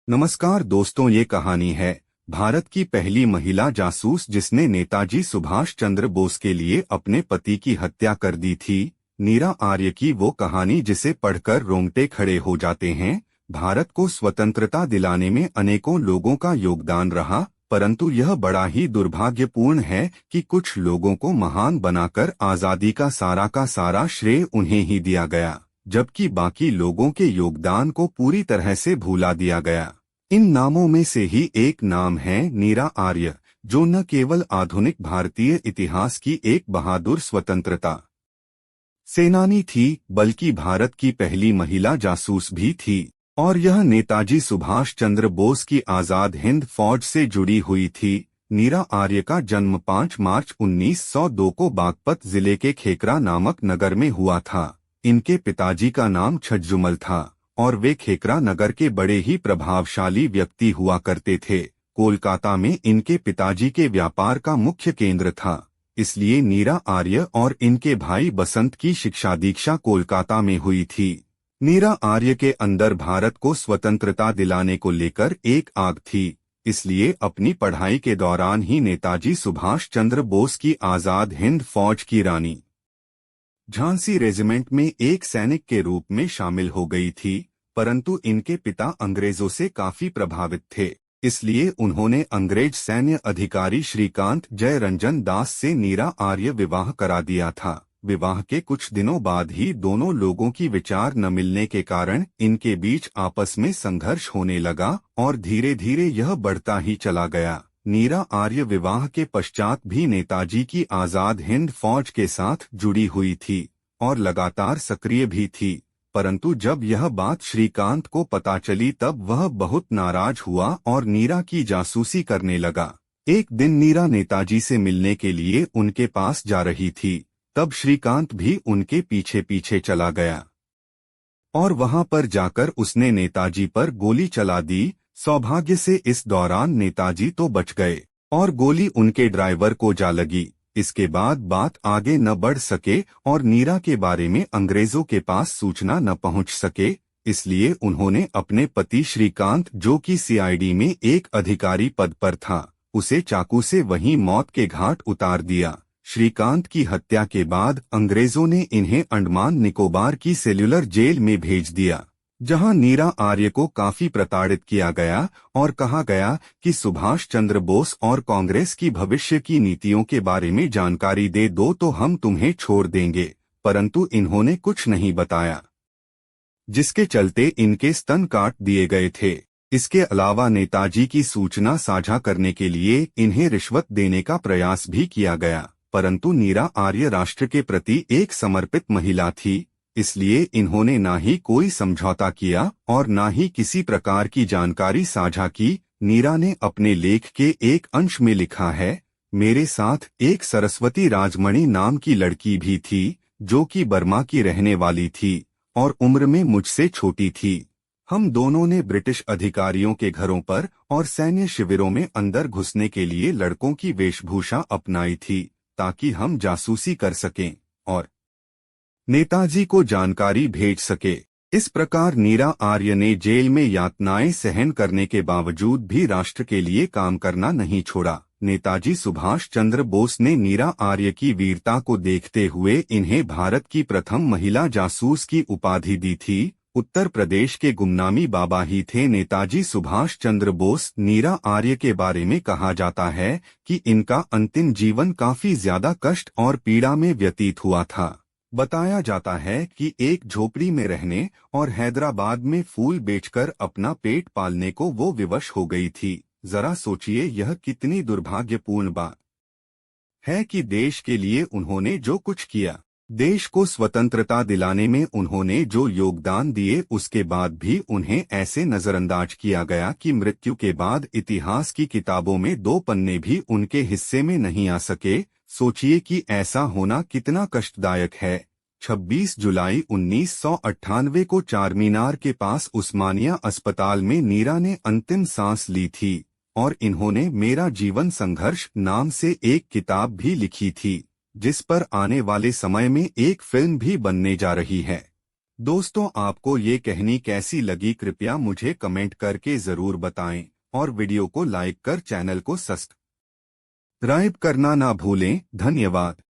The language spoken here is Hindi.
नमस्कार दोस्तों, ये कहानी है भारत की पहली महिला जासूस जिसने नेताजी सुभाष चंद्र बोस के लिए अपने पति की हत्या कर दी थी। नीरा आर्य की वो कहानी जिसे पढ़कर रोंगटे खड़े हो जाते हैं। भारत को स्वतंत्रता दिलाने में अनेकों लोगों का योगदान रहा, परंतु यह बड़ा ही दुर्भाग्यपूर्ण है कि कुछ लोगों को महान बनाकर आज़ादी का सारा श्रेय उन्हें ही दिया गया, जबकि बाकी लोगों के योगदान को पूरी तरह से भुला दिया गया। इन नामों में से ही एक नाम है नीरा आर्य, जो न केवल आधुनिक भारतीय इतिहास की एक बहादुर स्वतंत्रता सेनानी थी, बल्कि भारत की पहली महिला जासूस भी थी। और यह नेताजी सुभाष चंद्र बोस की आजाद हिंद फौज से जुड़ी हुई थी। नीरा आर्य का जन्म 5 मार्च 1902 को बागपत जिले के खेकरा नामक नगर में हुआ था। इनके पिताजी का नाम छज्जुमल था और वे खेकरा नगर के बड़े ही प्रभावशाली व्यक्ति हुआ करते थे। कोलकाता में इनके पिताजी के व्यापार का मुख्य केंद्र था, इसलिए नीरा आर्य और इनके भाई बसंत की शिक्षा दीक्षा कोलकाता में हुई थी। नीरा आर्य के अंदर भारत को स्वतंत्रता दिलाने को लेकर एक आग थी, इसलिए अपनी पढ़ाई के दौरान ही नेताजी सुभाष चंद्र बोस की आजाद हिंद फौज की रानी झांसी रेजिमेंट में एक सैनिक के रूप में शामिल हो गई थी। परंतु इनके पिता अंग्रेजों से काफी प्रभावित थे, इसलिए उन्होंने अंग्रेज सैन्य अधिकारी श्रीकांत जयरंजन दास से नीरा आर्य विवाह करा दिया था। विवाह के कुछ दिनों बाद ही दोनों लोगों की विचार न मिलने के कारण इनके बीच आपस में संघर्ष होने लगा और धीरे धीरे यह बढ़ता ही चला गया। नीरा आर्य विवाह के पश्चात भी नेताजी की आजाद हिंद फौज के साथ जुड़ी हुई थी और लगातार सक्रिय भी थी। परंतु जब यह बात श्रीकांत को पता चली तब वह बहुत नाराज हुआ और नीरा की जासूसी करने लगा। एक दिन नीरा नेताजी से मिलने के लिए उनके पास जा रही थी, तब श्रीकांत भी उनके पीछे पीछे चला गया और वहां पर जाकर उसने नेताजी पर गोली चला दी। सौभाग्य से इस दौरान नेताजी तो बच गए और गोली उनके ड्राइवर को जा लगी। इसके बाद बात आगे न बढ़ सके और नीरा के बारे में अंग्रेजों के पास सूचना न पहुंच सके, इसलिए उन्होंने अपने पति श्रीकांत, जो कि सीआईडी में एक अधिकारी पद पर था, उसे चाकू से वहीं मौत के घाट उतार दिया। श्रीकांत की हत्या के बाद अंग्रेजों ने इन्हें अंडमान निकोबार की सेल्युलर जेल में भेज दिया, जहां नीरा आर्य को काफी प्रताड़ित किया गया और कहा गया कि सुभाष चंद्र बोस और कांग्रेस की भविष्य की नीतियों के बारे में जानकारी दे दो तो हम तुम्हें छोड़ देंगे। परंतु इन्होंने कुछ नहीं बताया, जिसके चलते इनके स्तन काट दिए गए थे। इसके अलावा नेताजी की सूचना साझा करने के लिए इन्हें रिश्वत देने का प्रयास भी किया गया, परंतु नीरा आर्य राष्ट्र के प्रति एक समर्पित महिला थी, इसलिए इन्होंने ना ही कोई समझौता किया और ना ही किसी प्रकार की जानकारी साझा की। नीरा ने अपने लेख के एक अंश में लिखा है, मेरे साथ एक सरस्वती राजमणि नाम की लड़की भी थी, जो कि बर्मा की रहने वाली थी और उम्र में मुझसे छोटी थी। हम दोनों ने ब्रिटिश अधिकारियों के घरों पर और सैन्य शिविरों में अंदर घुसने के लिए लड़कों की वेशभूषा अपनाई थी, ताकि हम जासूसी कर सकें और नेताजी को जानकारी भेज सके। इस प्रकार नीरा आर्य ने जेल में यातनाएं सहन करने के बावजूद भी राष्ट्र के लिए काम करना नहीं छोड़ा। नेताजी सुभाष चंद्र बोस ने नीरा आर्य की वीरता को देखते हुए इन्हें भारत की प्रथम महिला जासूस की उपाधि दी थी। उत्तर प्रदेश के गुमनामी बाबा ही थे नेताजी सुभाष चंद्र बोस। नीरा आर्य के बारे में कहा जाता है कि इनका अंतिम जीवन काफी ज्यादा कष्ट और पीड़ा में व्यतीत हुआ था। बताया जाता है कि एक झोपड़ी में रहने और हैदराबाद में फूल बेचकर अपना पेट पालने को वो विवश हो गई थी। जरा सोचिए, यह कितनी दुर्भाग्यपूर्ण बात है कि देश के लिए उन्होंने जो कुछ किया, देश को स्वतंत्रता दिलाने में उन्होंने जो योगदान दिए, उसके बाद भी उन्हें ऐसे नजरअंदाज किया गया कि मृत्यु के बाद इतिहास की किताबों में 2 पन्ने भी उनके हिस्से में नहीं आ सके। सोचिए कि ऐसा होना कितना कष्टदायक है। 26 जुलाई 1998 को चारमीनार के पास उस्मानिया अस्पताल में नीरा ने अंतिम सांस ली थी और इन्होंने मेरा जीवन संघर्ष नाम से एक किताब भी लिखी थी, जिस पर आने वाले समय में एक फिल्म भी बनने जा रही है। दोस्तों, आपको ये कहानी कैसी लगी कृपया मुझे कमेंट करके जरूर बताएं और वीडियो को लाइक कर चैनल को सब्सक्राइब करना ना भूलें। धन्यवाद।